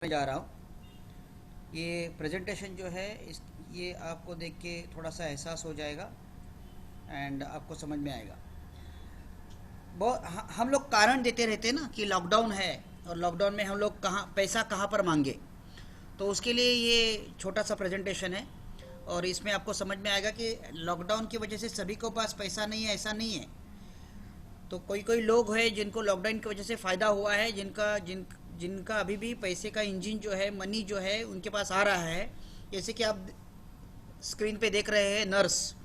मैं जा रहा हूँ। ये प्रेजेंटेशन जो है ये आपको देख के थोड़ा सा एहसास हो जाएगा एंड आपको समझ में आएगा। बहुत हम लोग कारण देते रहते हैं ना कि लॉकडाउन है और लॉकडाउन में हम लोग कहाँ पर मांगे। तो उसके लिए ये छोटा सा प्रेजेंटेशन है और इसमें आपको समझ में आएगा कि लॉकडाउन की वजह से सभी को पास पैसा नहीं है, ऐसा नहीं है। तो कोई कोई लोग हैं जिनको लॉकडाउन की वजह से फ़ायदा हुआ है, जिनका अभी भी पैसे का इंजन जो है, मनी जो है उनके पास आ रहा है। जैसे कि आप स्क्रीन पे देख रहे हैं, नर्स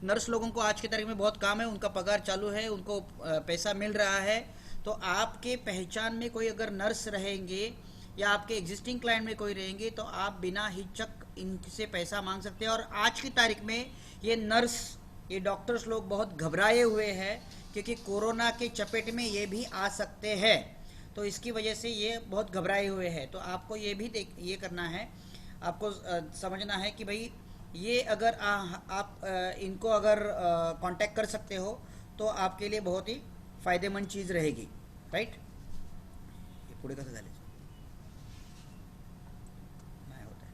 नर्स लोगों को आज की तारीख में बहुत काम है, उनका पगार चालू है, उनको पैसा मिल रहा है। तो आपके पहचान में कोई अगर नर्स रहेंगे या आपके एग्जिस्टिंग क्लाइंट में कोई रहेंगे तो आप बिना हिचक इनसे पैसा मांग सकते हैं। और आज की तारीख में ये नर्स, ये डॉक्टर्स लोग बहुत घबराए हुए हैं क्योंकि कोरोना के चपेट में ये भी आ सकते हैं। तो इसकी वजह से ये बहुत घबराए हुए हैं। तो आपको ये भी ये करना है, आपको समझना है कि भाई ये अगर आप इनको अगर कांटेक्ट कर सकते हो तो आपके लिए बहुत ही फायदेमंद चीज़ रहेगी, राइट। ये पुढे कसं झालं नाही होत आहे।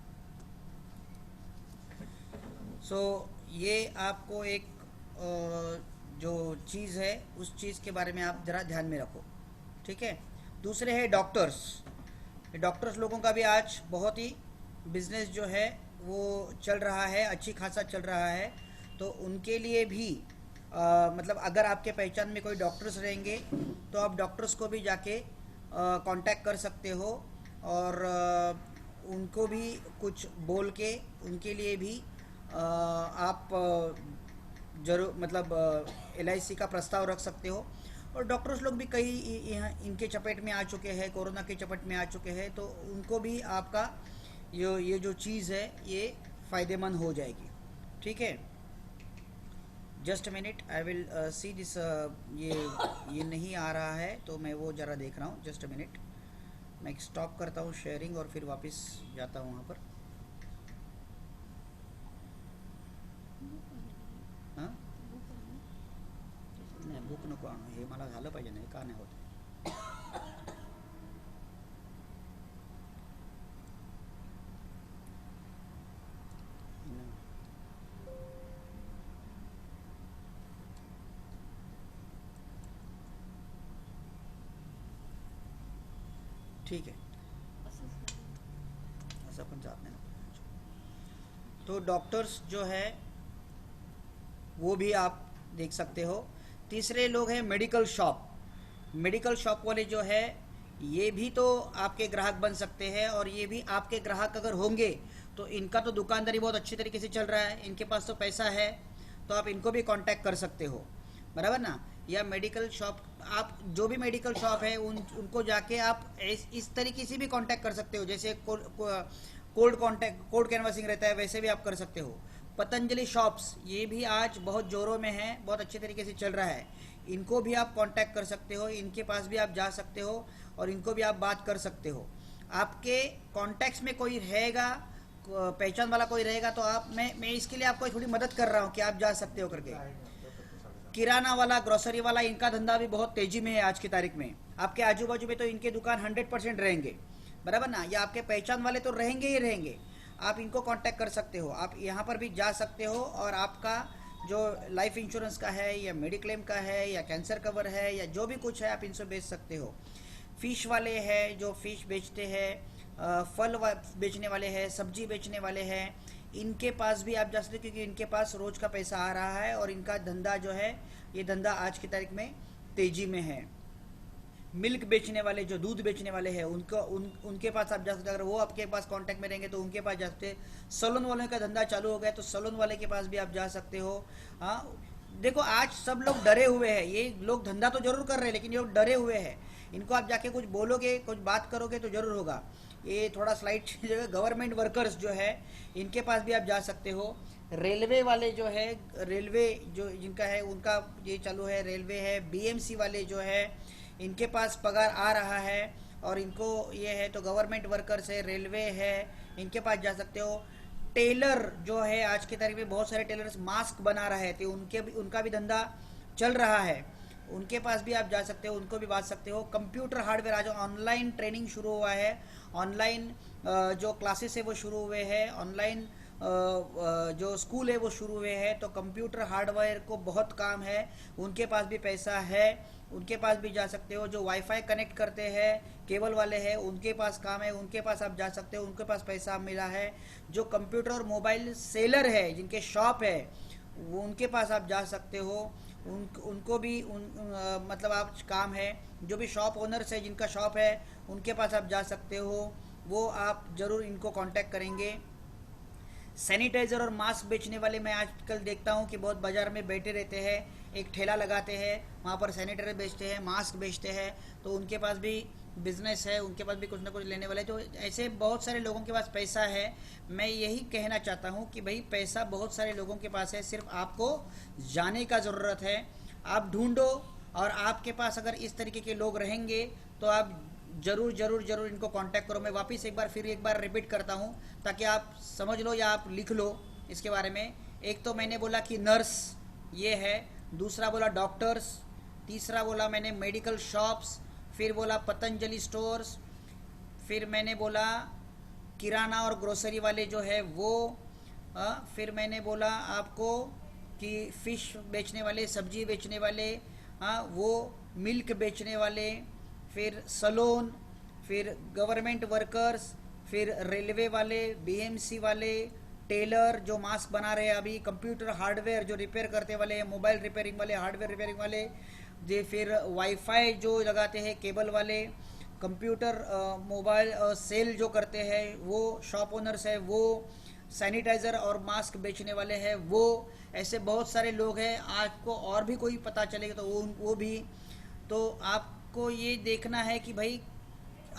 सो ये आपको एक जो चीज़ है उस चीज़ के बारे में आप ज़रा ध्यान में रखो, ठीक है। दूसरे है डॉक्टर्स। डॉक्टर्स लोगों का भी आज बहुत ही बिजनेस जो है वो चल रहा है, अच्छी खासा चल रहा है। तो उनके लिए भी मतलब अगर आपके पहचान में कोई डॉक्टर्स रहेंगे तो आप डॉक्टर्स को भी जाके कांटेक्ट कर सकते हो और उनको भी कुछ बोल के उनके लिए भी आप जरूर मतलब LIC का प्रस्ताव रख सकते हो। और डॉक्टर्स लोग भी कई यहाँ इनके चपेट में आ चुके हैं, कोरोना के चपेट में आ चुके हैं, तो उनको भी आपका ये जो चीज़ है ये फ़ायदेमंद हो जाएगी, ठीक है। Just minute, I will see this. ये नहीं आ रहा है तो मैं वो ज़रा देख रहा हूँ। जस्ट मिनट, मैं स्टॉप करता हूँ शेयरिंग और फिर वापस जाता हूँ वहाँ पर। हां, नाही बुक नको आणू, हे मला झालं पाहिजे ना, हे का नाही होत? ठीक है, असं पण जात नाही ना। तो डॉक्टर्स जो है वो भी आप देख सकते हो। तीसरे लोग हैं मेडिकल शॉप। मेडिकल शॉप वाले जो है ये भी तो आपके ग्राहक बन सकते हैं और ये भी आपके ग्राहक अगर होंगे तो इनका तो दुकानदारी बहुत अच्छी तरीके से चल रहा है, इनके पास तो पैसा है, तो आप इनको भी कांटेक्ट कर सकते हो, बराबर ना। या मेडिकल शॉप, आप जो भी मेडिकल शॉप है उनको जाके आप इस तरीके से भी कांटेक्ट कर सकते हो, जैसे कोल्ड कैनवासिंग रहता है वैसे भी आप कर सकते हो। पतंजलि शॉप्स ये भी आज बहुत ज़ोरों में है, बहुत अच्छे तरीके से चल रहा है, इनको भी आप कांटेक्ट कर सकते हो, इनके पास भी आप जा सकते हो और इनको भी आप बात कर सकते हो। आपके कॉन्टैक्ट्स में कोई रहेगा, पहचान वाला कोई रहेगा तो आप मैं इसके लिए आपको थोड़ी मदद कर रहा हूँ कि आप जा सकते हो करके। किराना वाला, ग्रोसरी वाला, इनका धंधा भी बहुत तेजी में है आज की तारीख में। आपके आजू बाजू में तो इनके दुकान 100% रहेंगे, बराबर ना। या आपके पहचान वाले तो रहेंगे ही रहेंगे, आप इनको कांटेक्ट कर सकते हो। आप यहाँ पर भी जा सकते हो और आपका जो लाइफ इंश्योरेंस का है या मेडिक्लेम का है या कैंसर कवर है या जो भी कुछ है आप इनसे बेच सकते हो। फ़िश वाले हैं जो फ़िश बेचते हैं, फल बेचने वाले हैं, सब्जी बेचने वाले हैं, इनके पास भी आप जा सकते हो क्योंकि इनके पास रोज़ का पैसा आ रहा है और इनका धंधा जो है ये धंधा आज की तारीख में तेज़ी में है। मिल्क बेचने वाले, जो दूध बेचने वाले हैं, उनके पास आप जा सकते हो। अगर वो आपके पास कांटेक्ट में रहेंगे तो उनके पास जा सकते हैं। सैलून वालों का धंधा चालू हो गया तो सैलून वाले के पास भी आप जा सकते हो। हाँ, देखो आज सब लोग डरे हुए हैं, ये लोग धंधा तो जरूर कर रहे हैं लेकिन ये लोग डरे हुए हैं। इनको आप जाके कुछ बोलोगे, कुछ बात करोगे तो जरूर होगा। ये थोड़ा स्लाइड चेंज है। गवर्नमेंट वर्कर्स जो है इनके पास भी आप जा सकते हो। रेलवे वाले जो है, रेलवे जो जिनका है उनका ये चालू है, रेलवे है। BMC वाले जो है इनके पास पगार आ रहा है और इनको ये है, तो गवर्नमेंट वर्कर्स है, रेलवे है, इनके पास जा सकते हो। टेलर जो है आज की तारीख में बहुत सारे टेलर्स मास्क बना रहे थे, उनका भी धंधा चल रहा है। उनके पास भी आप जा सकते हो, उनको भी बांट सकते हो। कंप्यूटर हार्डवेयर आज ऑनलाइन ट्रेनिंग शुरू हुआ है, ऑनलाइन जो क्लासेस है वो शुरू हुए हैं, ऑनलाइन जो स्कूल है वो शुरू हुए हैं। तो कंप्यूटर हार्डवेयर को बहुत काम है, उनके पास भी पैसा है, उनके पास भी जा सकते हो। जो वाईफाई कनेक्ट करते हैं, केबल वाले हैं, उनके पास काम है, उनके पास आप जा सकते हो, उनके पास पैसा मिला है। जो कंप्यूटर और मोबाइल सेलर है, जिनके शॉप है, वो उनके पास आप जा सकते हो, उनको भी मतलब आप काम है। जो भी शॉप ओनर्स है, जिनका शॉप है, उनके पास आप जा सकते हो, वो आप ज़रूर इनको कांटेक्ट करेंगे। सैनिटाइज़र और मास्क बेचने वाले मैं आजकल देखता हूँ कि बहुत बाज़ार में बैठे रहते हैं, एक ठेला लगाते हैं, वहाँ पर सैनिटाइज़र बेचते हैं, मास्क बेचते हैं, तो उनके पास भी बिजनेस है, उनके पास भी कुछ ना कुछ लेने वाले। तो ऐसे बहुत सारे लोगों के पास पैसा है। मैं यही कहना चाहता हूँ कि भाई पैसा बहुत सारे लोगों के पास है, सिर्फ आपको जाने का ज़रूरत है। आप ढूंढो, और आपके पास अगर इस तरीके के लोग रहेंगे तो आप ज़रूर ज़रूर ज़रूर इनको कांटेक्ट करो। मैं वापस एक बार रिपीट करता हूँ ताकि आप समझ लो या आप लिख लो इसके बारे में। एक तो मैंने बोला कि नर्स ये है, दूसरा बोला डॉक्टर्स, तीसरा बोला मैंने मेडिकल शॉप्स, फिर बोला पतंजलि स्टोर्स, फिर मैंने बोला किराना और ग्रोसरी वाले जो है वो, फिर मैंने बोला आपको कि फ़िश बेचने वाले, सब्जी बेचने वाले, वो मिल्क बेचने वाले, फिर सलोन, फिर गवर्नमेंट वर्कर्स, फिर रेलवे वाले, बीएमसी वाले, टेलर जो मास्क बना रहे हैं अभी, कंप्यूटर हार्डवेयर जो रिपेयर करते वाले, मोबाइल रिपेयरिंग वाले, हार्डवेयर रिपेयरिंग वाले, जे फिर वाईफाई जो लगाते हैं केबल वाले, कंप्यूटर मोबाइल सेल जो करते हैं वो शॉप ओनर्स है, वो सैनिटाइज़र और मास्क बेचने वाले हैं वो। ऐसे बहुत सारे लोग हैं। आपको और भी कोई पता चलेगा तो वो भी। तो आपको ये देखना है कि भाई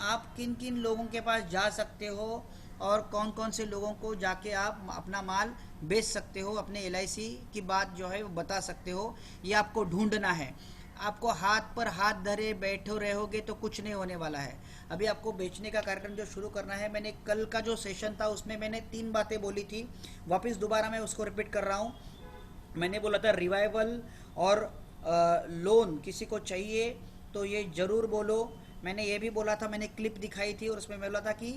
आप किन किन लोगों के पास जा सकते हो और कौन कौन से लोगों को जाके आप अपना माल बेच सकते हो, अपने एलआईसी की बात जो है वो बता सकते हो। ये आपको ढूंढना है। आपको हाथ पर हाथ धरे बैठे रहोगे तो कुछ नहीं होने वाला है। अभी आपको बेचने का कार्यक्रम जो शुरू करना है, मैंने कल का जो सेशन था उसमें मैंने 3 बातें बोली थी, वापस दोबारा मैं उसको रिपीट कर रहा हूँ। मैंने बोला था रिवाइवल और लोन किसी को चाहिए तो ये ज़रूर बोलो। मैंने ये भी बोला था, मैंने क्लिप दिखाई थी और उसमें मैं बोला था कि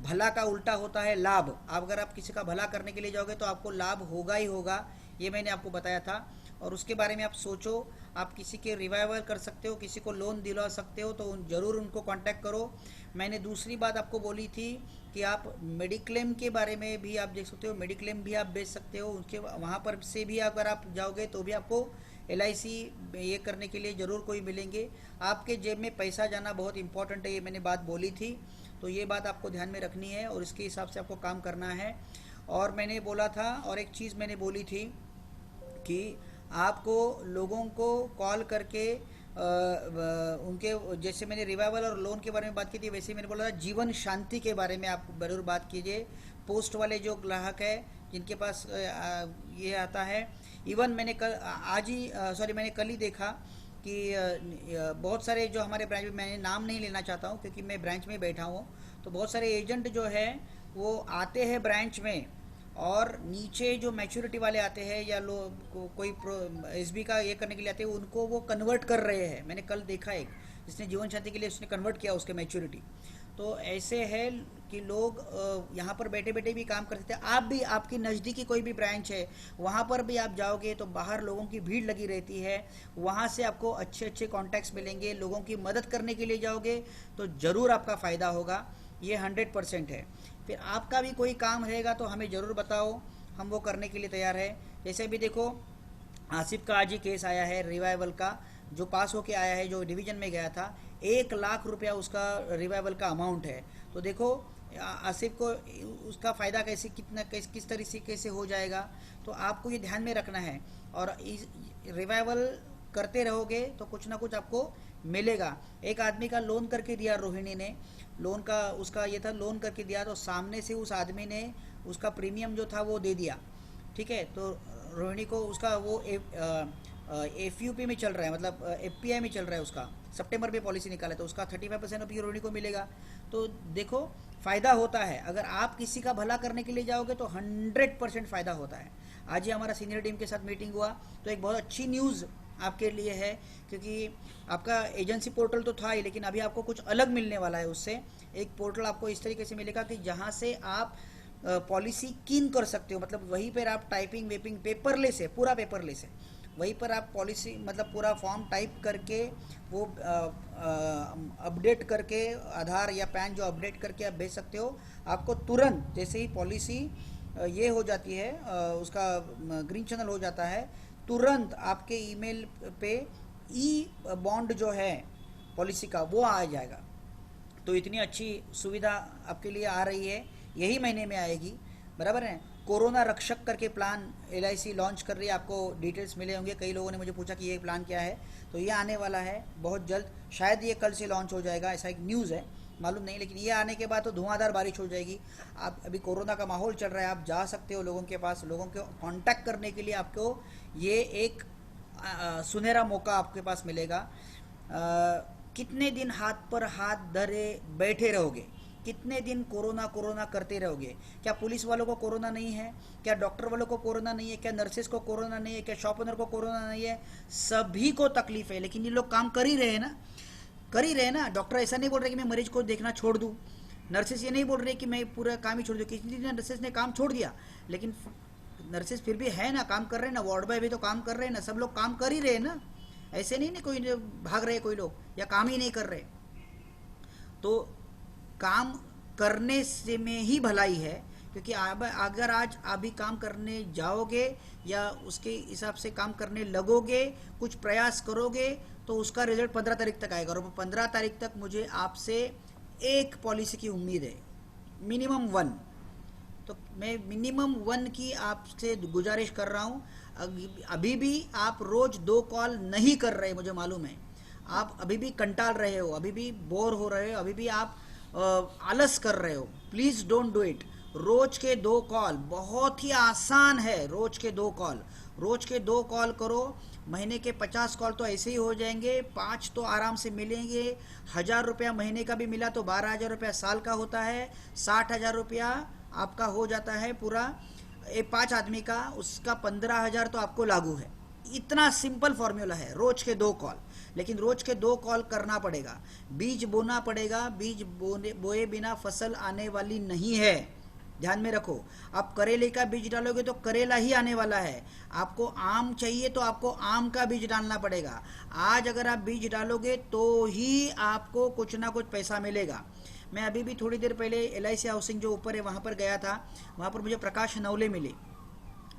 भला का उल्टा होता है लाभ। अगर आप किसी का भला करने के लिए जाओगे तो आपको लाभ होगा ही होगा, ये मैंने आपको बताया था। और उसके बारे में आप सोचो, आप किसी के रिवाइवल कर सकते हो, किसी को लोन दिला सकते हो तो ज़रूर उनको कांटेक्ट करो। मैंने दूसरी बात आपको बोली थी कि आप मेडिक्लेम के बारे में भी आप देख सकते हो, मेडिक्लेम भी आप बेच सकते हो। उसके वहाँ पर से भी अगर आप जाओगे तो भी आपको एलआईसी ये करने के लिए ज़रूर कोई मिलेंगे। आपके जेब में पैसा जाना बहुत इंपॉर्टेंट है, ये मैंने बात बोली थी। तो ये बात आपको ध्यान में रखनी है और इसके हिसाब से आपको काम करना है। और मैंने बोला था, और एक चीज़ मैंने बोली थी कि आपको लोगों को कॉल करके उनके, जैसे मैंने रिवाइवल और लोन के बारे में बात की थी, वैसे मैंने बोला था जीवन शांति के बारे में आप ज़रूर बात कीजिए। पोस्ट वाले जो ग्राहक है जिनके पास ये आता है, इवन मैंने मैंने कल ही देखा कि बहुत सारे जो हमारे ब्रांच में, मैंने नाम नहीं लेना चाहता हूँ क्योंकि मैं ब्रांच में बैठा हूँ, तो बहुत सारे एजेंट जो है वो आते हैं ब्रांच में और नीचे जो मैच्योरिटी वाले आते हैं या लोग कोई एसबी का ये करने के लिए आते हैं, उनको वो कन्वर्ट कर रहे हैं। मैंने कल देखा एक जिसने जीवन शांति के लिए उसने कन्वर्ट किया उसके मैच्योरिटी। तो ऐसे है कि लोग यहाँ पर बैठे बैठे भी काम कर सकते हैं। आप भी, आपकी नज़दीकी कोई भी ब्रांच है वहाँ पर भी आप जाओगे तो बाहर लोगों की भीड़ लगी रहती है, वहाँ से आपको अच्छे अच्छे कॉन्टैक्ट्स मिलेंगे। लोगों की मदद करने के लिए जाओगे तो ज़रूर आपका फ़ायदा होगा, ये 100% है। फिर आपका भी कोई काम रहेगा तो हमें ज़रूर बताओ, हम वो करने के लिए तैयार है। जैसे भी देखो आसिफ का आज ही केस आया है रिवाइवल का, जो पास होके आया है, जो डिवीज़न में गया था, 1 लाख रुपया उसका रिवाइवल का अमाउंट है। तो देखो आसिफ को उसका फ़ायदा कैसे, किस तरीके से हो जाएगा, तो आपको ये ध्यान में रखना है। और रिवाइवल करते रहोगे तो कुछ ना कुछ आपको मिलेगा। एक आदमी का लोन करके दिया रोहिणी ने, लोन का उसका ये था, लोन करके दिया तो सामने से उस आदमी ने उसका प्रीमियम जो था वो दे दिया, ठीक है। तो रोहिणी को उसका वो एफयूपी में चल रहा है, मतलब एफपीआई में चल रहा है, उसका सितंबर में पॉलिसी निकाला तो उसका 35% अभी रोहिणी को मिलेगा। तो देखो फ़ायदा होता है, अगर आप किसी का भला करने के लिए जाओगे तो 100% फ़ायदा होता है। आज ही हमारा सीनियर टीम के साथ मीटिंग हुआ तो एक बहुत अच्छी न्यूज़ आपके लिए है, क्योंकि आपका एजेंसी पोर्टल तो था ही, लेकिन अभी आपको कुछ अलग मिलने वाला है उससे। एक पोर्टल आपको इस तरीके से मिलेगा कि जहाँ से आप पॉलिसी कीन कर सकते हो, मतलब वहीं पर आप टाइपिंग वेपिंग पेपरलेस है, पूरा पेपरलेस है, वहीं पर आप पॉलिसी मतलब पूरा फॉर्म टाइप करके वो अपडेट करके आधार या पैन जो अपडेट करके आप भेज सकते हो। आपको तुरंत जैसे ही पॉलिसी ये हो जाती है, उसका ग्रीन चैनल हो जाता है, तुरंत आपके ईमेल पे ई बॉन्ड जो है पॉलिसी का वो आ जाएगा। तो इतनी अच्छी सुविधा आपके लिए आ रही है, यही महीने में आएगी, बराबर है। कोरोना रक्षक करके प्लान LIC लॉन्च कर रही है, आपको डिटेल्स मिले होंगे। कई लोगों ने मुझे पूछा कि ये प्लान क्या है, तो ये आने वाला है बहुत जल्द, शायद ये कल से लॉन्च हो जाएगा, ऐसा एक न्यूज़ है, मालूम नहीं, लेकिन ये आने के बाद तो धुआंधार बारिश हो जाएगी। आप अभी कोरोना का माहौल चल रहा है, आप जा सकते हो लोगों के पास, लोगों को कांटेक्ट करने के लिए आपको ये एक सुनहरा मौका आपके पास मिलेगा। कितने दिन हाथ पर हाथ धरे बैठे रहोगे, कितने दिन कोरोना कोरोना करते रहोगे? क्या पुलिस वालों को कोरोना नहीं है? क्या डॉक्टर वालों को कोरोना नहीं है? क्या नर्सेस को कोरोना नहीं है? क्या शॉप ओनर को कोरोना नहीं है? सभी को तकलीफ है, लेकिन ये लोग काम कर ही रहे हैं ना, कर ही रहे ना। डॉक्टर ऐसा नहीं बोल रहे कि मैं मरीज को देखना छोड़ दूं, नर्सेस ये नहीं बोल रहे कि मैं पूरा काम ही छोड़ दूं। किसी दिन नर्सेस ने काम छोड़ दिया, लेकिन नर्सेस फिर भी है ना, काम कर रहे हैं ना, वार्ड बॉय भी तो काम कर रहे हैं ना, सब लोग काम कर ही रहे हैं ना। ऐसे नहीं ना कोई भाग रहे कोई लोग या काम ही नहीं कर रहे। तो काम करने से में ही भलाई है, क्योंकि अगर आज अभी काम करने जाओगे या उसके हिसाब से काम करने लगोगे, कुछ प्रयास करोगे, तो उसका रिजल्ट 15 तारीख तक आएगा। और 15 तारीख तक मुझे आपसे एक पॉलिसी की उम्मीद है, मिनिमम 1। तो मैं मिनिमम 1 की आपसे गुजारिश कर रहा हूँ। अभी भी आप रोज 2 कॉल नहीं कर रहे, मुझे मालूम है, आप अभी भी कंटाल रहे हो, अभी भी बोर हो रहे हो, अभी भी आप आलस कर रहे हो। Please don't do it. रोज के 2 कॉल बहुत ही आसान है, रोज के 2 कॉल, रोज के 2 कॉल करो। महीने के 50 कॉल तो ऐसे ही हो जाएंगे, 5 तो आराम से मिलेंगे। 1000 रुपया महीने का भी मिला तो 12,000 रुपया साल का होता है, 60,000 रुपया आपका हो जाता है पूरा 5 आदमी का, उसका 15,000 तो आपको लागू है। इतना सिंपल फॉर्मूला है, रोज के 2 कॉल। लेकिन रोज के 2 कॉल करना पड़ेगा, बीज बोना पड़ेगा, बीज बोए बिना फसल आने वाली नहीं है, ध्यान में रखो। आप करेले का बीज डालोगे तो करेला ही आने वाला है। आपको आम चाहिए तो आपको आम का बीज डालना पड़ेगा। आज अगर आप बीज डालोगे तो ही आपको कुछ ना कुछ पैसा मिलेगा। मैं अभी भी थोड़ी देर पहले LIC हाउसिंग जो ऊपर है वहाँ पर गया था, वहाँ पर मुझे प्रकाश नवले मिले,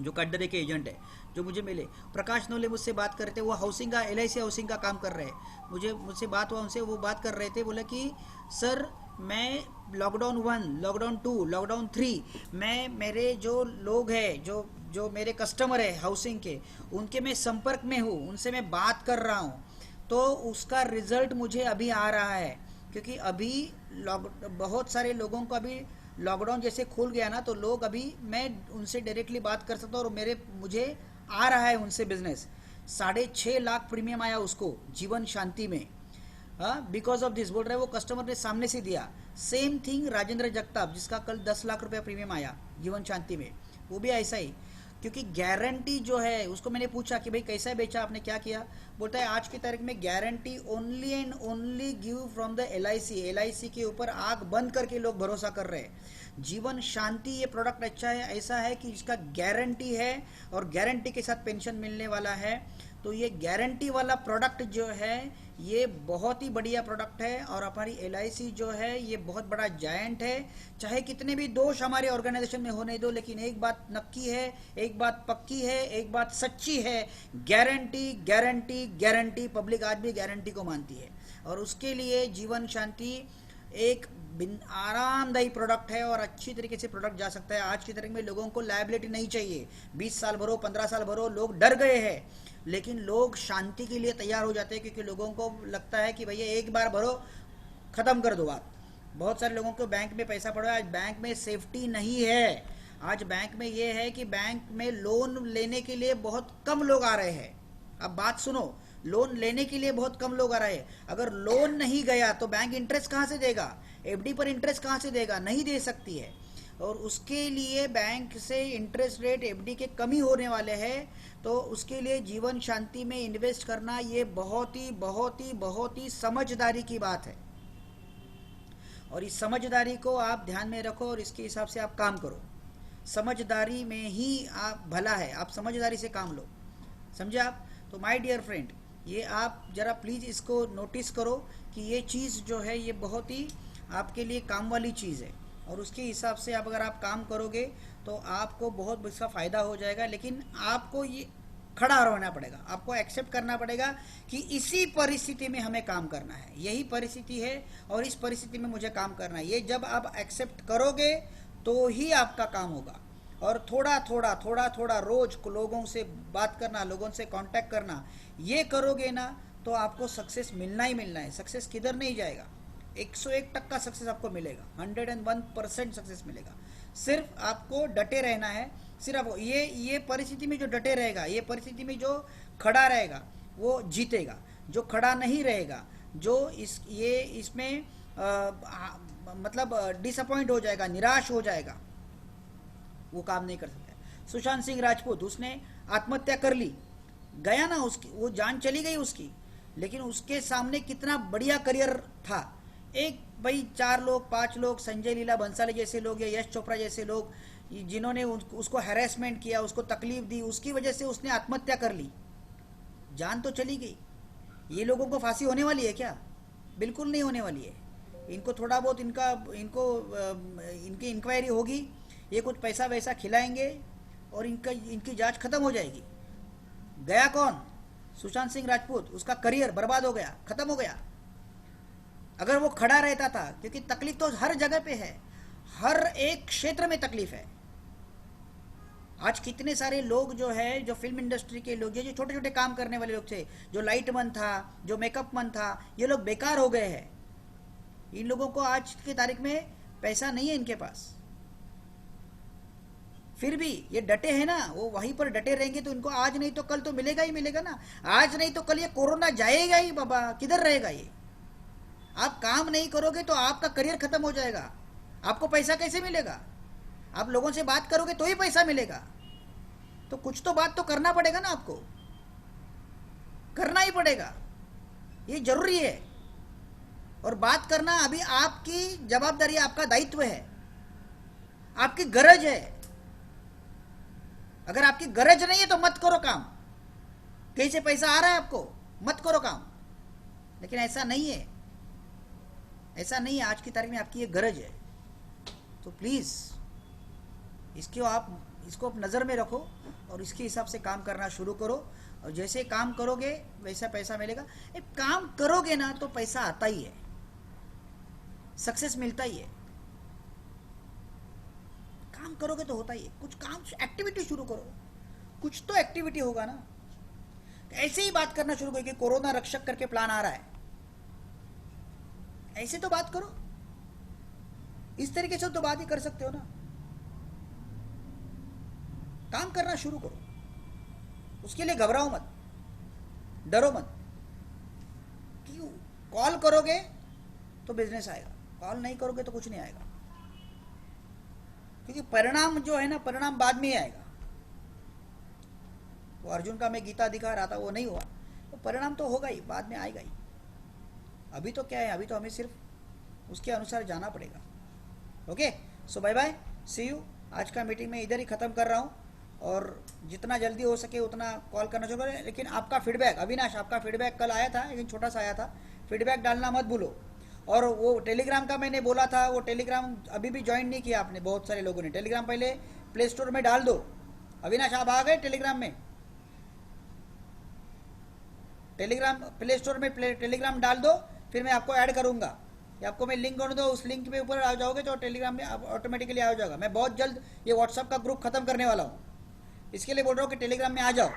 जो कड्डरे के एजेंट है, जो मुझे मिले। प्रकाश नवले मुझसे बात करते, वो हाउसिंग का LIC हाउसिंग का काम कर रहे हैं। मुझसे बात हुआ उनसे, वो बात कर रहे थे, बोले कि सर मैं लॉकडाउन 1, लॉकडाउन 2, लॉकडाउन 3 मैं मेरे जो लोग हैं, जो मेरे कस्टमर है हाउसिंग के, उनके मैं संपर्क में हूँ, उनसे मैं बात कर रहा हूँ, तो उसका रिजल्ट मुझे अभी आ रहा है। क्योंकि अभी बहुत सारे लोगों को अभी लॉकडाउन जैसे खुल गया ना, तो लोग अभी मैं उनसे डायरेक्टली बात कर सकता हूँ, और मुझे आ रहा है उनसे बिजनेस। 6.5 लाख प्रीमियम आया उसको जीवन शांति में, बिकॉज ऑफ दिस, बोल रहे वो कस्टमर ने सामने से दिया। सेम थिंग राजेंद्र जगताप, जिसका कल 10 लाख रुपया प्रीमियम आया जीवन शांति में, वो भी ऐसा ही। क्योंकि गारंटी जो है, उसको मैंने पूछा कि भाई कैसा बेचा आपने, क्या किया, बोलता है आज की तारीख में guarantee only and only give from the LIC के ऊपर आग बंद करके लोग भरोसा कर रहे हैं। जीवन शांति ये प्रोडक्ट अच्छा है, ऐसा है कि इसका गारंटी है और गारंटी के साथ पेंशन मिलने वाला है। तो ये गारंटी वाला प्रोडक्ट जो है ये बहुत ही बढ़िया प्रोडक्ट है, और हमारी LIC जो है ये बहुत बड़ा जायंट है। चाहे कितने भी दोष हमारे ऑर्गेनाइजेशन में होने दो, लेकिन एक बात नक्की है, एक बात पक्की है, एक बात सच्ची है, गारंटी गारंटी गारंटी। पब्लिक आज भी गारंटी को मानती है, और उसके लिए जीवन शांति एक आरामदायी प्रोडक्ट है और अच्छी तरीके से प्रोडक्ट जा सकता है। आज की तारीख में लोगों को लायबिलिटी नहीं चाहिए, 20 साल भरो, 15 साल भरो, लोग डर गए हैं, लेकिन लोग शांति के लिए तैयार हो जाते हैं, क्योंकि लोगों को लगता है कि भैया एक बार भरो, ख़त्म कर दो बात। बहुत सारे लोगों को बैंक में पैसा पड़ा है, आज बैंक में सेफ्टी नहीं है। आज बैंक में ये है कि बैंक में लोन लेने के लिए बहुत कम लोग आ रहे हैं। अब बात सुनो, लोन लेने के लिए बहुत कम लोग आ रहे हैं। अगर लोन नहीं गया तो बैंक इंटरेस्ट कहाँ से देगा, FD पर इंटरेस्ट कहाँ से देगा, नहीं दे सकती है। और उसके लिए बैंक से इंटरेस्ट रेट एफडी के कमी होने वाले हैं, तो उसके लिए जीवन शांति में इन्वेस्ट करना ये बहुत ही बहुत ही बहुत ही समझदारी की बात है। और इस समझदारी को आप ध्यान में रखो और इसके हिसाब से आप काम करो। समझदारी में ही आप भला है, आप समझदारी से काम लो, समझे आप? तो माय डियर फ्रेंड, ये आप ज़रा प्लीज़ इसको नोटिस करो कि ये चीज़ जो है ये बहुत ही आपके लिए काम वाली चीज़ है, और उसके हिसाब से आप अगर आप काम करोगे तो आपको बहुत इसका फ़ायदा हो जाएगा। लेकिन आपको ये खड़ा रहना पड़ेगा, आपको एक्सेप्ट करना पड़ेगा कि इसी परिस्थिति में हमें काम करना है, यही परिस्थिति है और इस परिस्थिति में मुझे काम करना है। ये जब आप एक्सेप्ट करोगे तो ही आपका काम होगा। और थोड़ा थोड़ा थोड़ा थोड़ा रोज लोगों से बात करना, लोगों से कांटेक्ट करना, ये करोगे ना तो आपको सक्सेस मिलना ही मिलना है। सक्सेस किधर नहीं जाएगा, 101% सक्सेस आपको मिलेगा, 101% सक्सेस मिलेगा। सिर्फ आपको डटे रहना है। सिर्फ ये परिस्थिति में जो डटे रहेगा, ये परिस्थिति में जो खड़ा रहेगा वो जीतेगा। जो खड़ा नहीं रहेगा, जो इसमें मतलब डिसअपॉइंट हो जाएगा, निराश हो जाएगा, वो काम नहीं कर सकता। सुशांत सिंह राजपूत, उसने आत्महत्या कर ली, गया ना, उसकी वो जान चली गई उसकी, लेकिन उसके सामने कितना बढ़िया करियर था। एक भाई 4 लोग 5 लोग, संजय लीला भंसाली जैसे लोग या यश चोपड़ा जैसे लोग, जिन्होंने उसको हैरेसमेंट किया, उसको तकलीफ दी, उसकी वजह से उसने आत्महत्या कर ली, जान तो चली गई। ये लोगों को फांसी होने वाली है क्या? बिल्कुल नहीं होने वाली है। इनको थोड़ा बहुत इनकी इंक्वायरी होगी, ये कुछ पैसा वैसा खिलाएंगे और इनकी जांच खत्म हो जाएगी। गया कौन? सुशांत सिंह राजपूत, उसका करियर बर्बाद हो गया, खत्म हो गया। अगर वो खड़ा रहता था, क्योंकि तकलीफ तो हर जगह पे है, हर एक क्षेत्र में तकलीफ है। आज कितने सारे लोग जो है, जो फिल्म इंडस्ट्री के लोग, जो छोटे छोटे काम करने वाले लोग थे, जो लाइट मन था, जो मेकअप मन था, ये लोग बेकार हो गए हैं। इन लोगों को आज की तारीख में पैसा नहीं है इनके पास, फिर भी ये डटे हैं ना, वो वहीं पर डटे रहेंगे तो इनको आज नहीं तो कल तो मिलेगा ही मिलेगा ना। आज नहीं तो कल ये कोरोना जाएगा ही बाबा, किधर रहेगा ये? आप काम नहीं करोगे तो आपका करियर खत्म हो जाएगा, आपको पैसा कैसे मिलेगा? आप लोगों से बात करोगे तो ही पैसा मिलेगा। तो कुछ तो बात तो करना पड़ेगा ना, आपको करना ही पड़ेगा, ये जरूरी है। और बात करना अभी आपकी जवाबदारी, आपका दायित्व है, आपकी गरज है। अगर आपकी गरज नहीं है तो मत करो काम। कहीं से पैसा आ रहा है आपको, मत करो काम। लेकिन ऐसा नहीं है, ऐसा नहीं है। आज की तारीख में आपकी ये गरज है, तो प्लीज़ इसको आप नज़र में रखो और इसके हिसाब से काम करना शुरू करो। और जैसे काम करोगे वैसा पैसा मिलेगा। एक काम करोगे ना तो पैसा आता ही है, सक्सेस मिलता ही है। काम करोगे तो होता ही है। कुछ काम, एक्टिविटी शुरू करो, कुछ तो एक्टिविटी होगा ना। ऐसे ही बात करना शुरू करो कि कोरोना रक्षक करके प्लान आ रहा है, ऐसे तो बात करो। इस तरीके से तो बात ही कर सकते हो ना। काम करना शुरू करो, उसके लिए घबराओ मत, डरो मत। क्यों? कॉल करोगे तो बिजनेस आएगा, कॉल नहीं करोगे तो कुछ नहीं आएगा। क्योंकि परिणाम जो है ना, परिणाम बाद में ही आएगा। वो अर्जुन का मैं गीता दिखा रहा था, वो नहीं हुआ तो परिणाम तो होगा ही, बाद में आएगा ही। अभी तो क्या है, अभी तो हमें सिर्फ उसके अनुसार जाना पड़ेगा। Okay, so bye bye, see you. आज का मीटिंग मैं इधर ही ख़त्म कर रहा हूँ, और जितना जल्दी हो सके उतना कॉल करना शुरू करें। लेकिन आपका फीडबैक, अविनाश आपका फीडबैक कल आया था, लेकिन छोटा सा आया था, फीडबैक डालना मत भूलो। और वो टेलीग्राम का मैंने बोला था, वो टेलीग्राम अभी भी ज्वाइन नहीं किया आपने, बहुत सारे लोगों ने। टेलीग्राम पहले प्ले स्टोर में डाल दो। अविनाश आप आ गए टेलीग्राम में? टेलीग्राम प्ले स्टोर में टेलीग्राम डाल दो, फिर मैं आपको ऐड करूँगा। या आपको मैं लिंक कर दो, उस लिंक पे ऊपर आ जाओगे तो टेलीग्राम में आप ऑटोमेटिकली आ जाएगा। मैं बहुत जल्द ये व्हाट्सअप का ग्रुप खत्म करने वाला हूँ, इसके लिए बोल रहा हूँ कि टेलीग्राम में आ जाओ,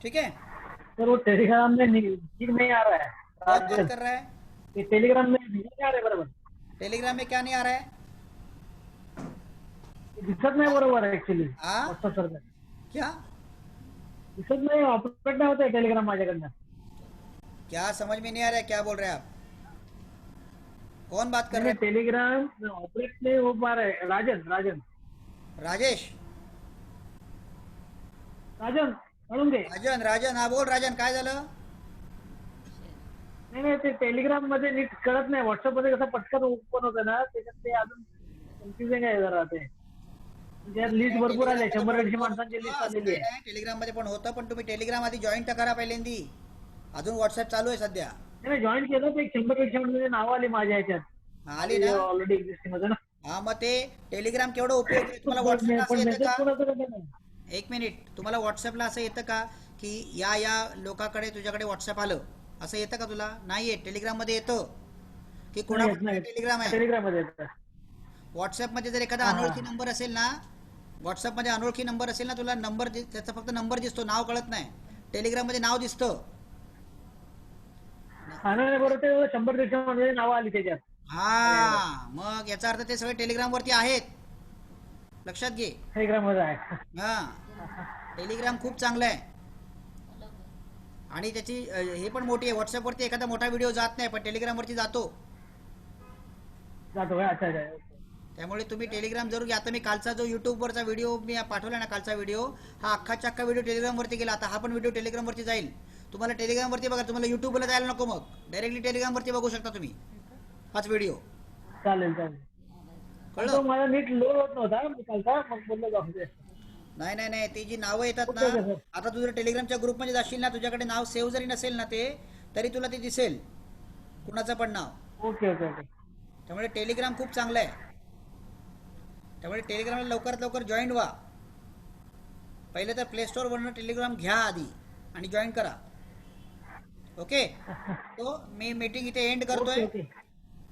ठीक है? सर वो टेलीग्राम में ठीक नहीं आ रहा है, बहुत दिक्कत कर रहा है। ये टेलीग्राम में नहीं आ रहा है बराबर। टेलीग्राम में क्या नहीं आ रहा है? दिसत नाही बरोबर ऍक्च्युली हाँ? व्हॉट्सअप सर क्या दिसत नाही, ऑपरेट नाही होत टेलीग्राम माझ्याकडनं। क्या समझ में नहीं आ रहा है, क्या बोल रहे हैं आप? कौन बात कर नहीं रहे नहीं, टेलीग्राम ऑपरेट नहीं हो पा रहा है। राजन राजन हैं? राजेश, राजन कळुंगे. राजन, राजन, हा बोल राजन, काय झालं? नाही नाही, ते टेलिग्राम मध्ये नीट कळत नाही. व्हॉट्सअप मध्ये कसं पटकन ओपन होतं ना, त्याच्यात ते अजून कन्फ्युजिंग आहे जरा ते. त्यात लिस्ट भरपूर आले, 100-150 माणसांची लिस्ट आलेली आहे. टेलिग्राम मध्ये पण होतं, पण तुम्ही टेलिग्राम आधी जॉईन तर करा पहिल्यांदी. अजून व्हॉट्सअप चालू आहे सध्या. नाही जॉईन केलं तर 100-150 म्हणजे नाव आली माझ्या ह्याच्यात. हा, आली ना? ऑलरेडी एक्झिस्टिंग होतं ना. हा, मग ते टेलिग्राम केवढं उपयोग आहे तुम्हाला? व्हॉट्सअपला असं पण येतं मेसेज का? कोणाचं करत नाही. एक मिनिट, तुम्हाला व्हॉट्सअपला असं येतं का की या लोकांकडे तुझ्याकडे व्हॉट्सअप आलं, असं येतं का तुला? नाही येत. टेलिग्राम मध्ये येतं की कोणाकडे टेलिग्राम आहे. टेलिग्राम मध्ये येतं. व्हॉट्सअप मध्ये जर एखादा हा, हा. अनोळखी नंबर असेल ना, व्हॉट्सअप मध्ये अनोळखी नंबर असेल ना, तुला नंबर त्याचा फक्त नंबर दिसतो, नाव कळत नाही. टेलिग्राम मध्ये नाव दिसतं. हा नाही बरोबर, ते 100-150 म्हणजे नाव आली त्याच्यात. हा, मग याचा अर्थ ते सगळे टेलिग्राम वरती आहेत. लक्षात घे. टेलिग्राम मध्ये आहे. हा, टेलिग्राम खूप चांगलं आहे आणि त्याची हे पण मोठी आहे. व्हॉट्सअप वरती एखादा मोठा व्हिडिओ जात नाही, पण टेलिग्राम वरती जातो. जातो काय? अच्छा अच्छा. त्यामुळे तुम्ही टेलिग्राम जरूर घ्या. आता मी कालचा जो YouTube वरचा व्हिडिओ मी पाठवला ना, कालचा व्हिडिओ, हा अख्खाच्या अख्खा व्हिडिओ टेलिग्राम वरती गेला. आता हा पण व्हिडिओ टेलिग्राम वरती जाईल. तुम्हाला टेलिग्राम वरती बघा, तुम्हाला युट्यूबला जायला नको, मग डायरेक्टली टेलिग्राम वरती बघू शकता तुम्ही हाच व्हिडिओ. चालेल चालेल. कळलं? तो माझा नीट लोड होत नव्हता मी कालचा, मग बोललो जाऊ दे. नाही नाही नाही, ती जी नावं येतात ओके, ओके, ना, सर. आता तू जर टेलिग्रामच्या ग्रुपमध्ये जाशील ना, तुझ्याकडे नाव सेव्ह जरी नसेल ना ते, तरी तुला ते दिसेल कुणाचं पण नाव. Okay okay okay. त्यामुळे टेलिग्राम खूप चांगलं आहे. त्यामुळे टेलिग्रामला लवकरात लवकर जॉईन व्हा. पहिले तर प्ले स्टोर वरनं टेलिग्राम घ्या आधी आणि जॉईन करा. ओके, तो मी मीटिंग इथे एंड ओके करतोय. ओके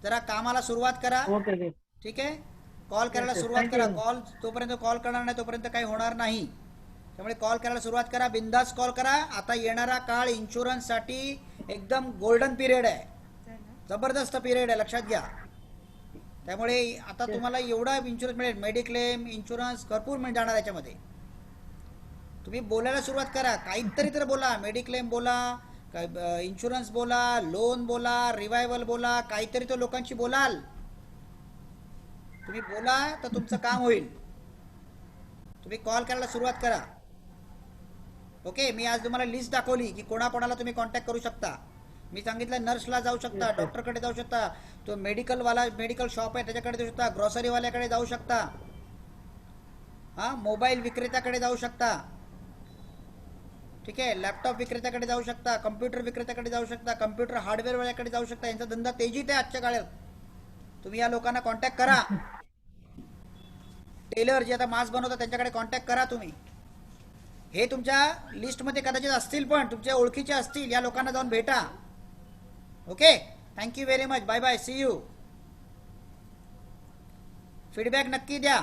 जरा कामाला सुरुवात करा. Okay okay. ठीक आहे, कॉल करायला Yes, yes. सुरुवात Thank करा. you. कॉल तोपर्यंत कॉल करणार नाही तोपर्यंत काही होणार नाही. त्यामुळे कॉल करायला सुरुवात करा, बिंदास कॉल करा. आता येणारा काळ इन्शुरन्स साठी एकदम गोल्डन पिरियड आहे, जबरदस्त पिरियड आहे, लक्षात घ्या. त्यामुळे आता तुम्हाला एवढा इन्शुरन्स मिळेल, मेडिक्लेम इन्शुरन्स भरपूर मिळ जाणार याच्यामध्ये. तुम्ही बोलायला सुरुवात करा, काहीतरी तर बोला. मेडिक्लेम बोला, इन्शुरन्स बोला, लोन बोला, रिवायवल बोला, काहीतरी तो लोकांशी बोलाल. तुम्ही बोला तर तुमचं काम होईल. तुम्ही कॉल करायला सुरुवात करा. ओके, मी आज तुम्हाला लिस्ट दाखवली की कोणाकोणाला तुम्ही कॉन्टॅक्ट करू शकता. मी सांगितलं नर्सला जाऊ शकता, Yes, sir. डॉक्टरकडे जाऊ शकता, तो मेडिकल शॉप आहे त्याच्याकडे जाऊ शकता, ग्रॉसरीवाल्याकडे जाऊ शकता, हा, मोबाईल विक्रेत्याकडे जाऊ शकता, ठीक आहे, लॅपटॉप विक्रेत्याकडे जाऊ शकता, कम्प्युटर विक्रेत्याकडे जाऊ शकता, कम्प्युटर हार्डवेअरवाल्याकडे जाऊ शकता. यांचा धंदा तेजीत आहे आजच्या काळात. तुम्ही या लोकांना कॉन्टॅक्ट करा. टेलर जे आता मास्क बनवतात त्यांच्याकडे कॉन्टॅक्ट करा तुम्ही. हे तुमच्या लिस्टमध्ये कदाचित असतील, पण तुमच्या ओळखीचे असतील, या लोकांना जाऊन भेटा. Okay, thank you very much, bye bye, see you. Feedback नक्की द्या.